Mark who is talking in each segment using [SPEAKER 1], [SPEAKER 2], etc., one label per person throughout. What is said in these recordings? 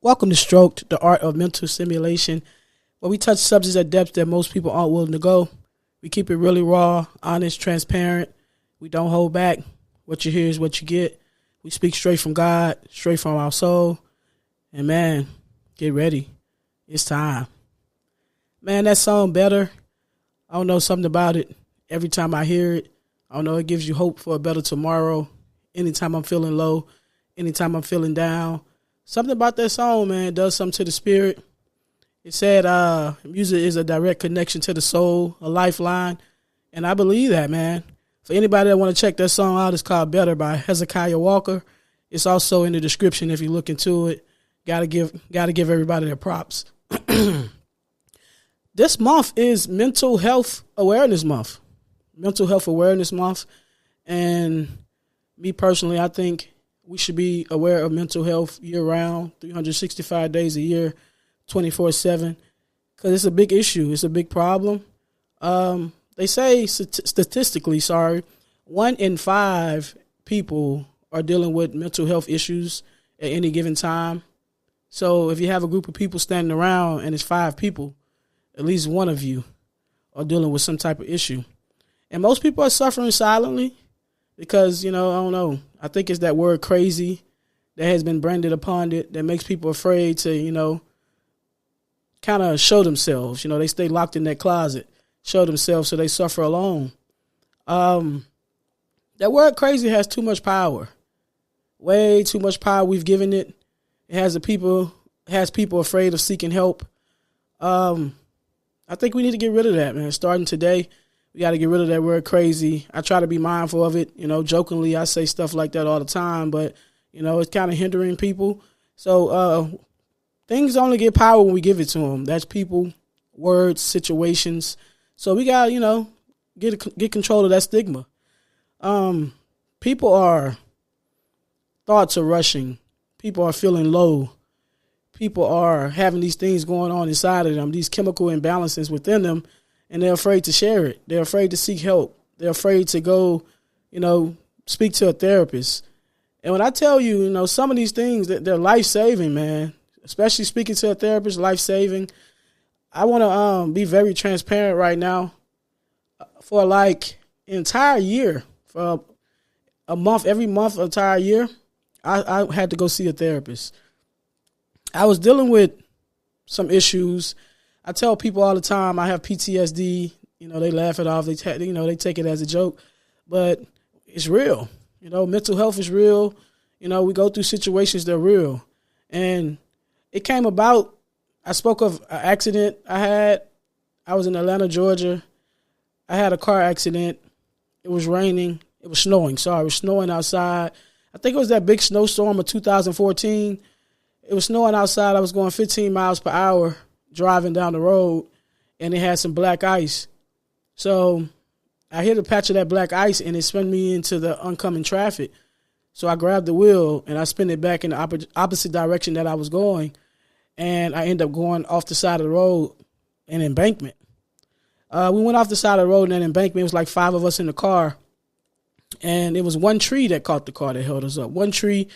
[SPEAKER 1] Welcome to STROK'D, the art of mental stimulation, where we touch subjects at depths that most people aren't willing to go. We keep it really raw, honest, transparent. We don't hold back. What you hear is what you get. We speak straight from God, straight from our soul. And man, get ready. It's time. Man, that song Better, I don't know, something about it. Every time I hear it, I don't know, it gives you hope for a better tomorrow. Anytime I'm feeling low, anytime I'm feeling down. Something about that song, man, does something to the spirit. It said music is a direct connection to the soul, a lifeline. And I believe that, man. For anybody that want to check that song out, it's called Better by Hezekiah Walker. It's also in the description if you look into it. Gotta give everybody their props. This month is Mental Health Awareness Month. Mental Health Awareness Month. And me personally, I think we should be aware of mental health year-round, 365 days a year, 24/7, because it's a big issue. It's a big problem. They say statistically, 1 in 5 people are dealing with mental health issues at any given time. So if you have a group of people standing around and it's 5 people, at least one of you are dealing with some type of issue. And most people are suffering silently because, I don't know. I think it's that word crazy that has been branded upon it that makes people afraid to, kind of show themselves. They stay locked in that closet, show themselves so they suffer alone. That word crazy has too much power, way too much power we've given it. It has people afraid of seeking help. I think we need to get rid of that, man. Starting today, we got to get rid of that word crazy. I try to be mindful of it. Jokingly, I say stuff like that all the time, but, it's kind of hindering people. So things only get power when we give it to them. That's people, words, situations. So we got to, get control of that stigma. Thoughts are rushing. People are feeling low. People are having these things going on inside of them, these chemical imbalances within them, and they're afraid to share it. They're afraid to seek help. They're afraid to go, speak to a therapist. And when I tell you, some of these things, they're life-saving, man, especially speaking to a therapist, life-saving. I want to be very transparent right now. For like an entire year, for a month, every month, entire year, I had to go see a therapist. I was dealing with some issues. I tell people all the time I have PTSD. They laugh it off. They take it as a joke, but it's real. Mental health is real. We go through situations that are real, and it came about. I spoke of an accident I had. I was in Atlanta, Georgia. I had a car accident. It was raining. It was snowing. It was snowing outside. I think it was that big snowstorm of 2014. It was snowing outside. I was going 15 miles per hour driving down the road, and it had some black ice. So I hit a patch of that black ice, and it spun me into the oncoming traffic. So I grabbed the wheel, and I spun it back in the opposite direction that I was going, and I ended up going off the side of the road, an embankment. We went off the side of the road, and an embankment. It was like 5 of us in the car, and it was one tree that caught the car that held us up. One tree.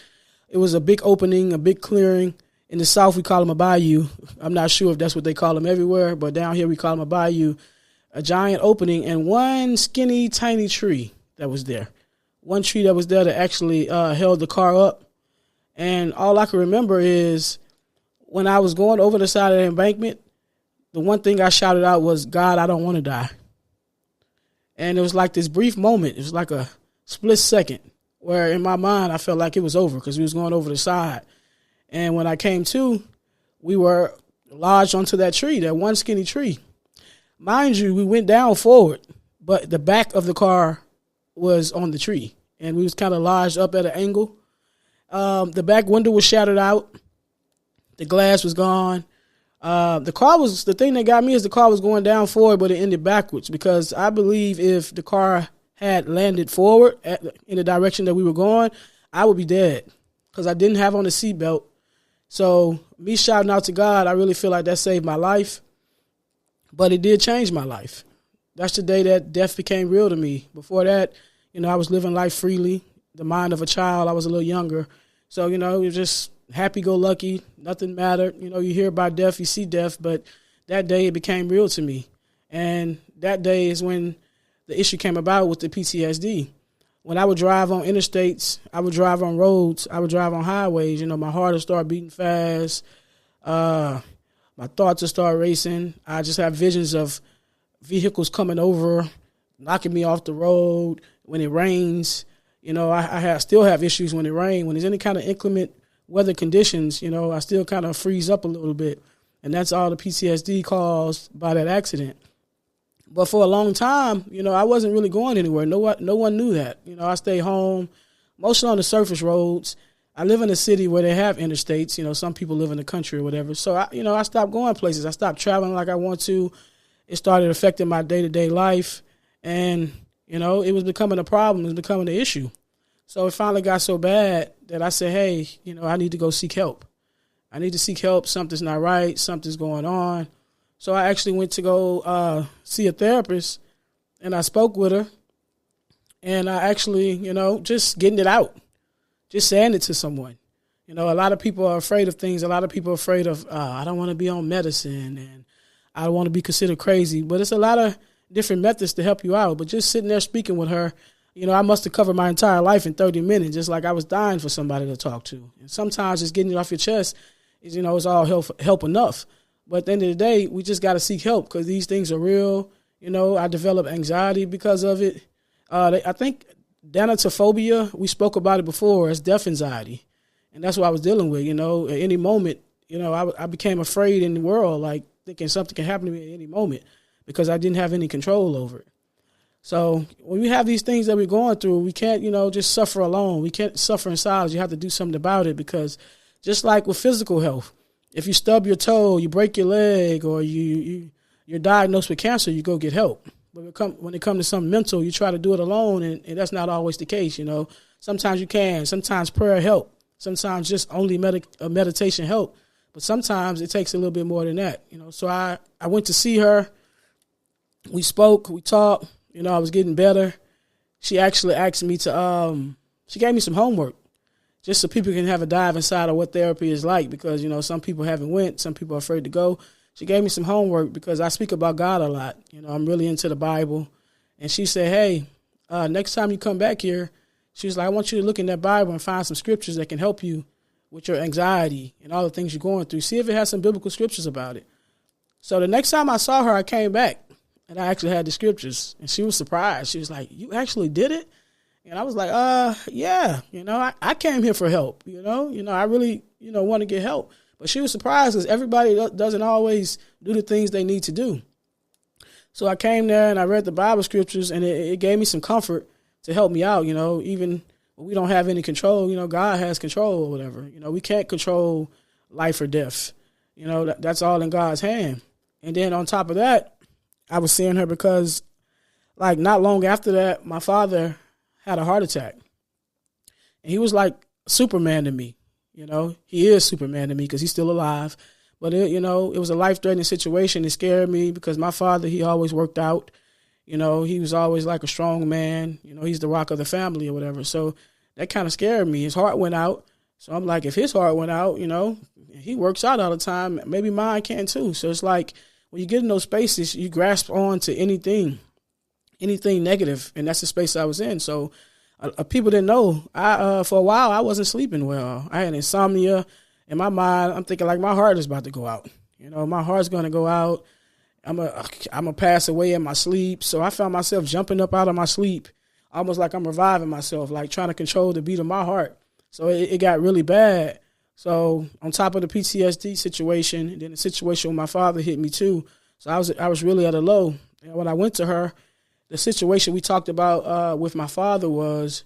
[SPEAKER 1] It was a big opening, a big clearing. In the South, we call them a bayou. I'm not sure if that's what they call them everywhere, but down here we call them a bayou. A giant opening and one skinny, tiny tree that was there. One tree that was there that actually held the car up. And all I can remember is when I was going over the side of the embankment, the one thing I shouted out was, "God, I don't want to die." And it was like this brief moment. It was like a split second where in my mind I felt like it was over because we was going over the side. And when I came to, we were lodged onto that tree, that one skinny tree. Mind you, we went down forward, but the back of the car was on the tree, and we was kind of lodged up at an angle. The back window was shattered out. The glass was gone. The thing that got me is the car was going down forward, but it ended backwards because I believe if the car had landed forward in the direction that we were going, I would be dead because I didn't have on a seatbelt. So me shouting out to God, I really feel like that saved my life, but it did change my life. That's the day that death became real to me. Before that, I was living life freely, the mind of a child. I was a little younger. So, it was just happy-go-lucky, nothing mattered. You know, you hear about death, you see death, but that day it became real to me. And that day is when the issue came about with the PTSD. When I would drive on interstates, I would drive on roads, I would drive on highways, you know, my heart would start beating fast. My thoughts would start racing. I just have visions of vehicles coming over, knocking me off the road. When it rains, you know, I still have issues when it rains. When there's any kind of inclement weather conditions, you know, I still kind of freeze up a little bit. And that's all the PTSD caused by that accident. But for a long time, you know, I wasn't really going anywhere. No one knew that. You know, I stayed home, mostly on the surface roads. I live in a city where they have interstates. You know, some people live in the country or whatever. So, I stopped going places. I stopped traveling like I want to. It started affecting my day-to-day life. And, you know, it was becoming a problem. It was becoming an issue. So it finally got so bad that I said, hey, you know, I need to go seek help. I need to seek help. Something's not right. Something's going on. So I actually went to go see a therapist, and I spoke with her. And I actually, you know, just getting it out, just saying it to someone. You know, a lot of people are afraid of things. A lot of people are afraid of, I don't want to be on medicine, and I don't want to be considered crazy. But it's a lot of different methods to help you out. But just sitting there speaking with her, you know, I must have covered my entire life in 30 minutes, just like I was dying for somebody to talk to. And sometimes just getting it off your chest is, you know, it's all help enough. But at the end of the day, we just got to seek help because these things are real. You know, I developed anxiety because of it. I think danatophobia, we spoke about it before, as death anxiety. And that's what I was dealing with, you know. At any moment, you know, I became afraid in the world, like thinking something can happen to me at any moment because I didn't have any control over it. So when we have these things that we're going through, we can't, you know, just suffer alone. We can't suffer in silence. You have to do something about it because just like with physical health, if you stub your toe, you break your leg, or you're diagnosed with cancer, you go get help. But when it comes to something mental, you try to do it alone, and that's not always the case, you know. Sometimes you can. Sometimes prayer help. Sometimes just only meditation help. But sometimes it takes a little bit more than that, you know. So I went to see her. We spoke. We talked. You know, I was getting better. She actually asked me to, she gave me some homework just so people can have a dive inside of what therapy is like because, you know, some people haven't went. Some people are afraid to go. She gave me some homework because I speak about God a lot. You know, I'm really into the Bible. And she said, hey, next time you come back here, she was like, I want you to look in that Bible and find some scriptures that can help you with your anxiety and all the things you're going through. See if it has some biblical scriptures about it. So the next time I saw her, I came back. And I actually had the scriptures, and she was surprised. She was like, you actually did it? And I was like, yeah, you know, I came here for help, you know, I really, you know, want to get help. But she was surprised because everybody doesn't always do the things they need to do. So I came there and I read the Bible scriptures, and it gave me some comfort to help me out, you know, even when we don't have any control, you know, God has control or whatever. You know, we can't control life or death. You know, that's all in God's hand. And then on top of that, I was seeing her because, like, not long after that, my father had a heart attack. And he was like Superman to me. You know, he is Superman to me because he's still alive. But, you know, it was a life-threatening situation. It scared me because my father, he always worked out. You know, he was always like a strong man. You know, he's the rock of the family or whatever. So that kind of scared me. His heart went out. So I'm like, if his heart went out, you know, he works out all the time. Maybe mine can too. So it's like, when you get in those spaces, you grasp on to anything negative, and that's the space I was in. So people didn't know. For a while, I wasn't sleeping well. I had insomnia. In my mind, I'm thinking like my heart is about to go out. You know, my heart's going to go out. I'm a pass away in my sleep. So I found myself jumping up out of my sleep, almost like I'm reviving myself, like trying to control the beat of my heart. So it got really bad. So on top of the PTSD situation, and then the situation when my father hit me too. So I was really at a low. And when I went to her, the situation we talked about with my father was,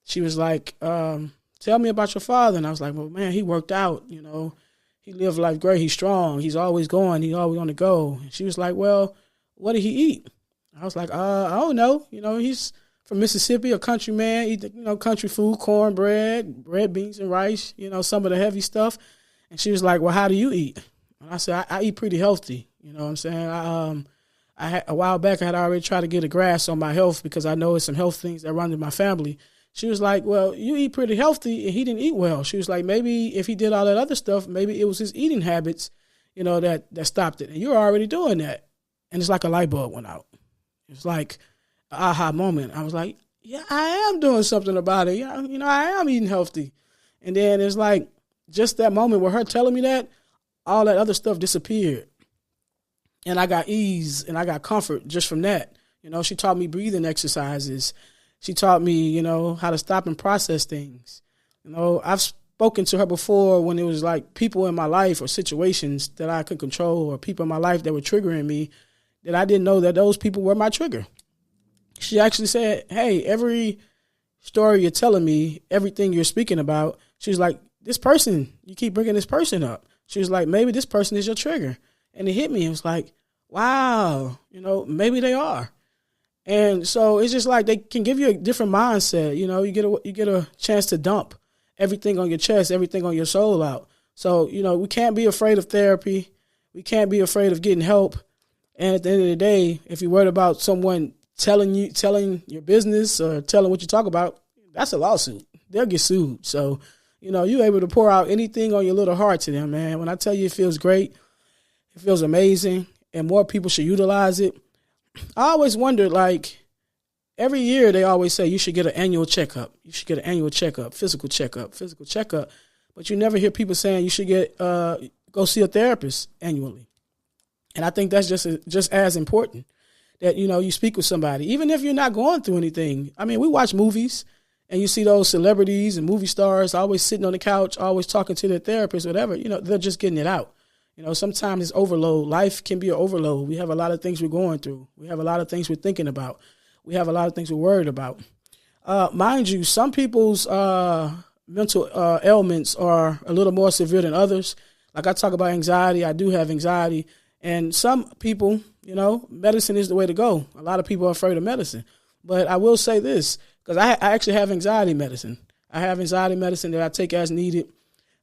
[SPEAKER 1] she was like, tell me about your father. And I was like, well, man, he worked out, you know. He lived life great. He's strong. He's always going. He's always on the go. And she was like, well, what did he eat? I was like, I don't know. You know, he's from Mississippi, a country man, eat, you know, country food, cornbread, red beans and rice, you know, some of the heavy stuff. And she was like, well, how do you eat? And I said, I eat pretty healthy. You know what I'm saying? I had, a while back, I had already tried to get a grasp on my health because I know it's some health things that run in my family. She was like, well, you eat pretty healthy, and he didn't eat well. She was like, maybe if he did all that other stuff, maybe it was his eating habits, that stopped it. And you're already doing that. And it's like a light bulb went out. It's like an aha moment. I was like, yeah, I am doing something about it. Yeah, I am eating healthy. And then it's like just that moment where her telling me that, all that other stuff disappeared. And I got ease and I got comfort just from that. She taught me breathing exercises. She taught me, how to stop and process things. I've spoken to her before when it was like people in my life or situations that I could control, or people in my life that were triggering me, that I didn't know that those people were my trigger. She actually said, hey, every story you're telling me, everything you're speaking about, she was like, this person, you keep bringing this person up. She was like, maybe this person is your trigger. And it hit me. It was like, wow, maybe they are. And so it's just like they can give you a different mindset. You get a chance to dump everything on your chest, everything on your soul out. So, we can't be afraid of therapy. We can't be afraid of getting help. And at the end of the day, if you're worried about someone telling your business or telling what you talk about, that's a lawsuit. They'll get sued. So, you're able to pour out anything on your little heart to them, man. When I tell you it feels great, it feels amazing, and more people should utilize it. I always wondered, like, every year they always say you should get an annual checkup. You should get an annual checkup, physical checkup. But you never hear people saying you should go see a therapist annually. And I think that's just as important, that, you speak with somebody, even if you're not going through anything. I mean, we watch movies and you see those celebrities and movie stars always sitting on the couch, always talking to their therapist, whatever. They're just getting it out. Sometimes it's overload. Life can be an overload. We have a lot of things we're going through. We have a lot of things we're thinking about. We have a lot of things we're worried about. Mind you, some people's mental ailments are a little more severe than others. Like I talk about anxiety. I do have anxiety. And some people, medicine is the way to go. A lot of people are afraid of medicine. But I will say this, because I actually have anxiety medicine. I have anxiety medicine that I take as needed.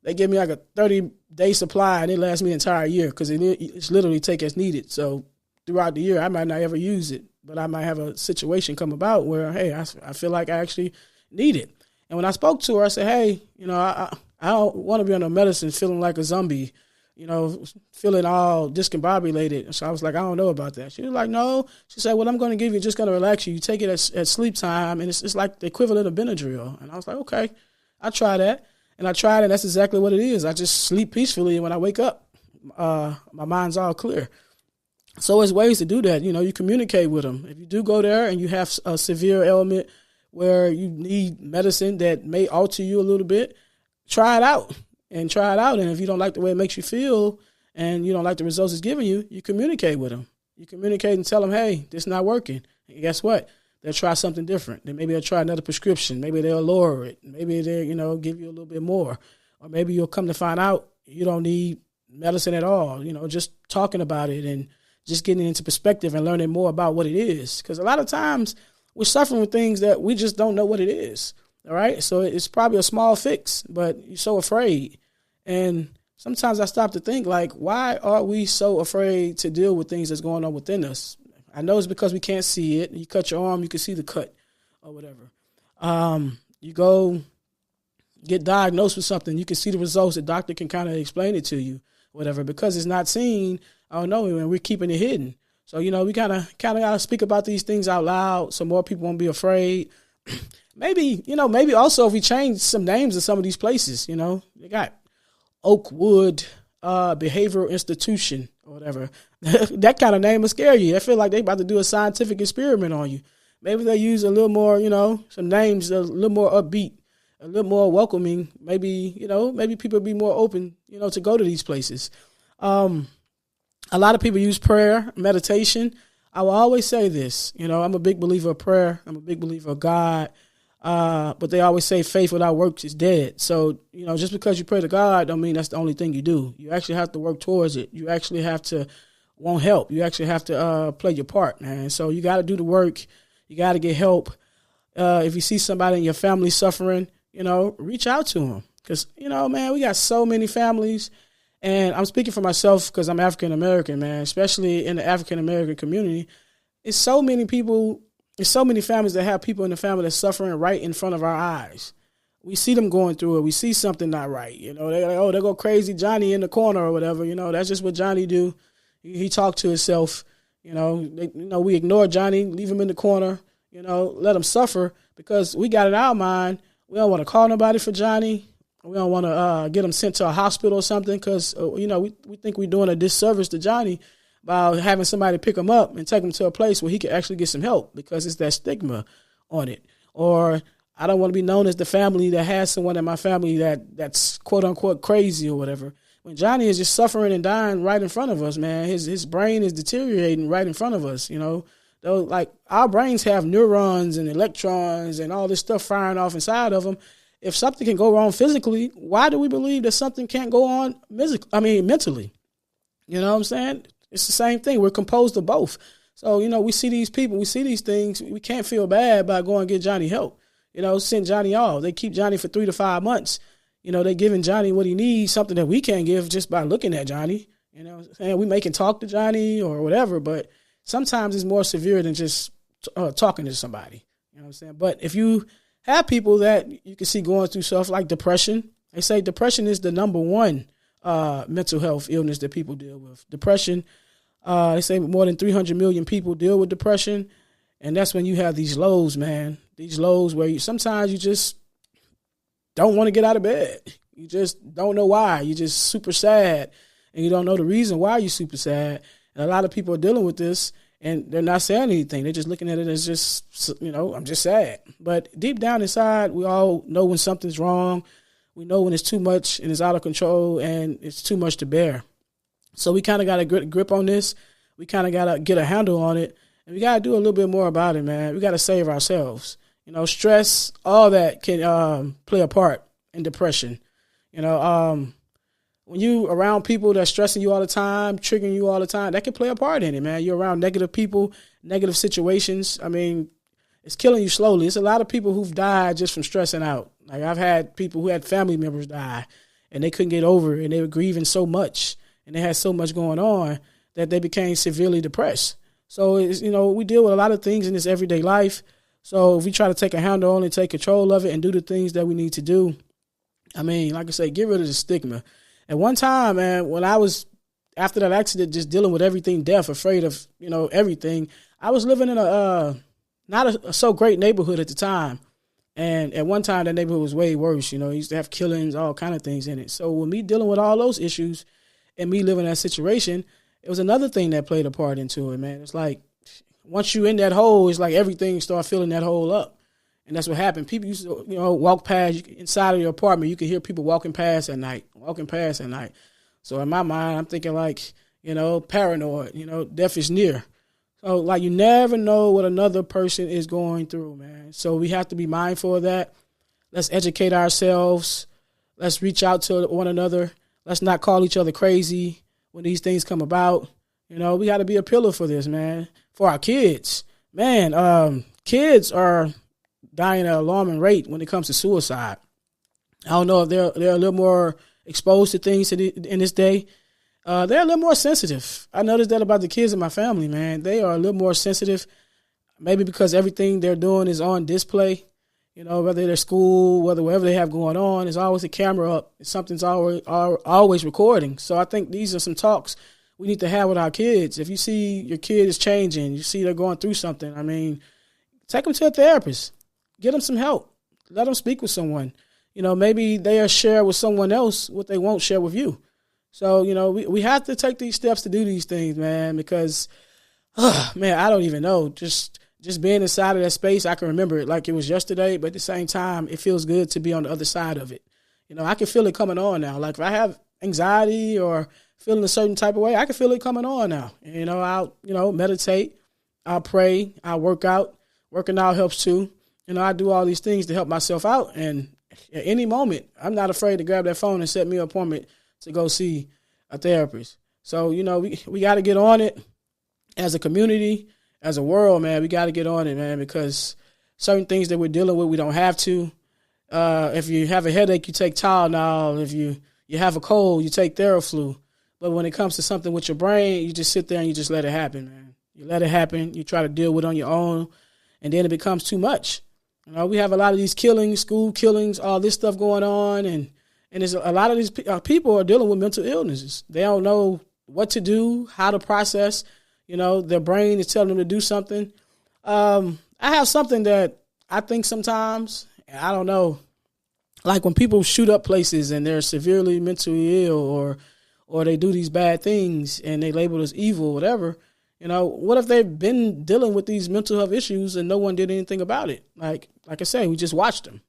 [SPEAKER 1] They give me like a 30-day supply, and it lasts me an entire year because it's literally take as needed. So throughout the year, I might not ever use it, but I might have a situation come about where, hey, I feel like I actually need it. And when I spoke to her, I said, hey, I don't want to be on the medicine feeling like a zombie, feeling all discombobulated. So I was like, I don't know about that. She was like, no. She said, what I'm going to give you, just going to relax you. You take it at sleep time, and it's like the equivalent of Benadryl. And I was like, okay, I'll try that. And I tried, and that's exactly what it is. I just sleep peacefully, and when I wake up, my mind's all clear. So there's ways to do that. You communicate with them. If you do go there and you have a severe ailment where you need medicine that may alter you a little bit, try it out. And if you don't like the way it makes you feel and you don't like the results it's giving you, you communicate with them. You communicate and tell them, hey, this is not working. And guess what? They'll try something different. Then maybe they'll try another prescription. Maybe they'll lower it. Maybe they'll, give you a little bit more. Or maybe you'll come to find out you don't need medicine at all. Just talking about it and just getting into perspective and learning more about what it is. Because a lot of times we're suffering with things that we just don't know what it is. All right? So it's probably a small fix, but you're so afraid. And sometimes I stop to think, like, why are we so afraid to deal with things that's going on within us? I know it's because we can't see it. You cut your arm, you can see the cut or whatever. You go get diagnosed with something, you can see the results. The doctor can kind of explain it to you, whatever. Because it's not seen, I don't know, and we're keeping it hidden. So, we kind of got to speak about these things out loud so more people won't be afraid. Maybe also if we change some names of some of these places, they got Oakwood Behavioral Institution or whatever. That kind of name will scare you. I feel like they about to do a scientific experiment on you. Maybe they use a little more, some names a little more upbeat, a little more welcoming. Maybe people be more open, to go to these places. A lot of people use prayer, meditation. I will always say this, I'm a big believer of prayer. I'm a big believer of God. But they always say faith without works is dead. So, just because you pray to God don't mean that's the only thing you do. You actually have to work towards it. You actually have to want help. You actually have to play your part, man. So you got to do the work. You got to get help. If you see somebody in your family suffering, reach out to them. Because, man, we got so many families. And I'm speaking for myself because I'm African-American, man, especially in the African-American community. It's so many people there's so many families that have people in the family that's suffering right in front of our eyes. We see them going through it. We see something not right. You know, they're like, oh, they go crazy Johnny in the corner or whatever. You know, that's just what Johnny do. He talked to himself. You know, we ignore Johnny, leave him in the corner. You know, let him suffer because we got in our mind. We don't want to call nobody for Johnny. We don't want to get him sent to a hospital or something because, you know, we think we're doing a disservice to Johnny by having somebody pick him up and take him to a place where he can actually get some help because it's that stigma on it. Or I don't want to be known as the family that has someone in my family that's quote unquote crazy or whatever. When Johnny is just suffering and dying right in front of us, man, his brain is deteriorating right in front of us. You know, though, like our brains have neurons and electrons and all this stuff firing off inside of them. If something can go wrong physically, why do we believe that something can't go on mentally? You know what I'm saying? It's the same thing. We're composed of both. So, you know, we see these people, we see these things. We can't feel bad by going and get Johnny help. You know, send Johnny off. They keep Johnny for 3 to 5 months. You know, they're giving Johnny what he needs, something that we can't give just by looking at Johnny. You know what I'm saying? We may can talk to Johnny or whatever, but sometimes it's more severe than just talking to somebody. You know what I'm saying? But if you have people that you can see going through stuff like depression, they say depression is the number one mental health illness that people deal with. Depression, they say more than 300 million people deal with depression. And that's when you have these lows, man. These lows where sometimes you just don't want to get out of bed. You just don't know why. You're just super sad. And you don't know the reason why you're super sad. And a lot of people are dealing with this and they're not saying anything. They're just looking at it as just, you know, I'm just sad. But deep down inside, we all know when something's wrong. We know when it's too much and it's out of control and it's too much to bear. So we kind of got a grip on this. We kind of got to get a handle on it. And we got to do a little bit more about it, man. We got to save ourselves. You know, stress, all that can play a part in depression. You know, when you around people that's stressing you all the time, triggering you all the time, that can play a part in it, man. You're around negative people, negative situations. I mean, it's killing you slowly. It's a lot of people who've died just from stressing out. Like I've had people who had family members die and they couldn't get over it and they were grieving so much and they had so much going on that they became severely depressed. So, it's, you know, we deal with a lot of things in this everyday life. So if we try to take a handle on it, take control of it and do the things that we need to do, I mean, like I say, get rid of the stigma. At one time, man, when I was, after that accident, just dealing with everything death, afraid of, you know, everything, I was living in not a so great neighborhood at the time. And at one time, that neighborhood was way worse. You know, it used to have killings, all kind of things in it. So with me dealing with all those issues and me living in that situation, it was another thing that played a part into it, man. It's like once you in that hole, it's like everything start filling that hole up. And that's what happened. People used to, you know, walk past inside of your apartment. You could hear people walking past at night. So in my mind, I'm thinking like, you know, paranoid, you know, death is near. So like you never know what another person is going through, man. So we have to be mindful of that. Let's educate ourselves. Let's reach out to one another. Let's not call each other crazy when these things come about. You know, we got to be a pillar for this, man. For our kids. Man, kids are dying at an alarming rate when it comes to suicide. I don't know if they're a little more exposed to things in this day. They're a little more sensitive. I noticed that about the kids in my family, man. They are a little more sensitive, maybe because everything they're doing is on display. You know, whether they're school, whatever they have going on, there's always a camera up. Something's always recording. So I think these are some talks we need to have with our kids. If you see your kid is changing, you see they're going through something, I mean, take them to a therapist. Get them some help. Let them speak with someone. You know, maybe they'll share with someone else what they won't share with you. So, you know, we have to take these steps to do these things, man, because, man, I don't even know. Just being inside of that space, I can remember it like it was yesterday, but at the same time, it feels good to be on the other side of it. You know, I can feel it coming on now. Like if I have anxiety or feeling a certain type of way, I can feel it coming on now. And, you know, I'll, you know, meditate, I'll pray, I'll work out. Working out helps too. You know, I do all these things to help myself out. And at any moment, I'm not afraid to grab that phone and set me an appointment to go see a therapist. So, you know, we got to get on it as a community, as a world, man. We got to get on it, man, because certain things that we're dealing with, we don't have to. If you have a headache, you take Tylenol. If you have a cold, you take Theraflu. But when it comes to something with your brain, you just sit there and you just let it happen, man. You let it happen. You try to deal with it on your own. and then it becomes too much. You know, we have a lot of these killings, school killings, all this stuff going on, and there's a lot of these people are dealing with mental illnesses. They don't know what to do, how to process. You know, their brain is telling them to do something. I have something that I think sometimes, I don't know, like when people shoot up places and they're severely mentally ill or they do these bad things and they label as evil, whatever. You know, what if they've been dealing with these mental health issues and no one did anything about it? Like I say, we just watched them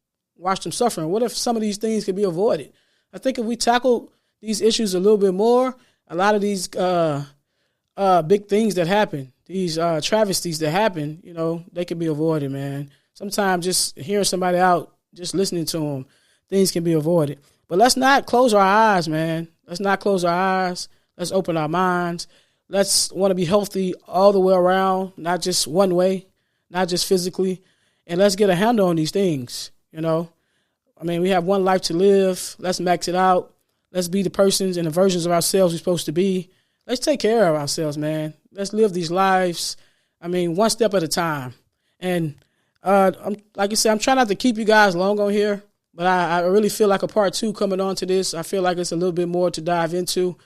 [SPEAKER 1] suffering. What if some of these things could be avoided? I think if we tackle these issues a little bit more, a lot of these big things that happen, these travesties that happen, you know, they can be avoided, man. Sometimes just hearing somebody out, just listening to them, things can be avoided. But let's not close our eyes, man. Let's not close our eyes. Let's open our minds. Let's want to be healthy all the way around, not just one way, not just physically. And let's get a handle on these things, you know. I mean, we have one life to live. Let's max it out. Let's be the persons and the versions of ourselves we're supposed to be. Let's take care of ourselves, man. Let's live these lives, I mean, one step at a time. And like I said, I'm trying not to keep you guys long on here, but I really feel like a part 2 coming on to this. I feel like it's a little bit more to dive into.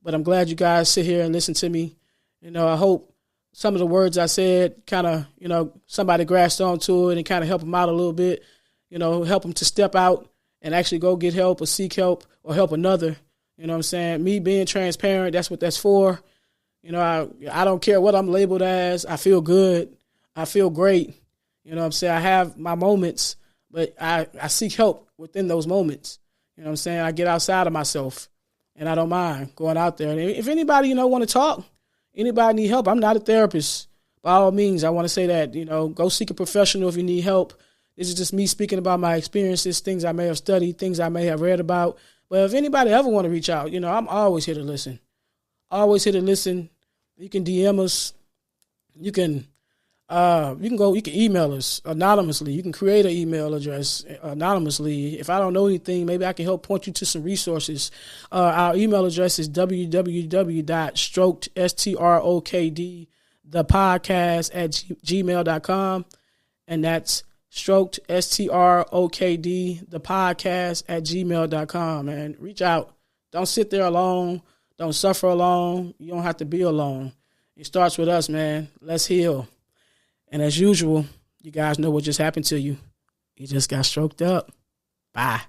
[SPEAKER 1] But I'm glad you guys sit here and listen to me. You know, I hope some of the words I said kind of, you know, somebody grasped onto it and kind of help them out a little bit, you know, help them to step out and actually go get help or seek help or help another. You know what I'm saying? Me being transparent, that's what that's for. You know, I don't care what I'm labeled as. I feel good. I feel great. You know what I'm saying? I have my moments, but I seek help within those moments. You know what I'm saying? I get outside of myself. And I don't mind going out there. And if anybody, you know, want to talk, anybody need help, I'm not a therapist. By all means, I want to say that, you know, go seek a professional if you need help. This is just me speaking about my experiences, things I may have studied, things I may have read about. But if anybody ever want to reach out, you know, I'm always here to listen. Always here to listen. You can DM us. You can email us anonymously. You can create an email address anonymously. If I don't know anything, maybe I can help point you to some resources. Our email address is www.stroked, STROK'D, the podcast @gmail.com. And that's stroked, STROK'D, the podcast @gmail.com. And reach out. Don't sit there alone. Don't suffer alone. You don't have to be alone. It starts with us, man. Let's heal. And as usual, you guys know what just happened to you. You just got stroked up. Bye.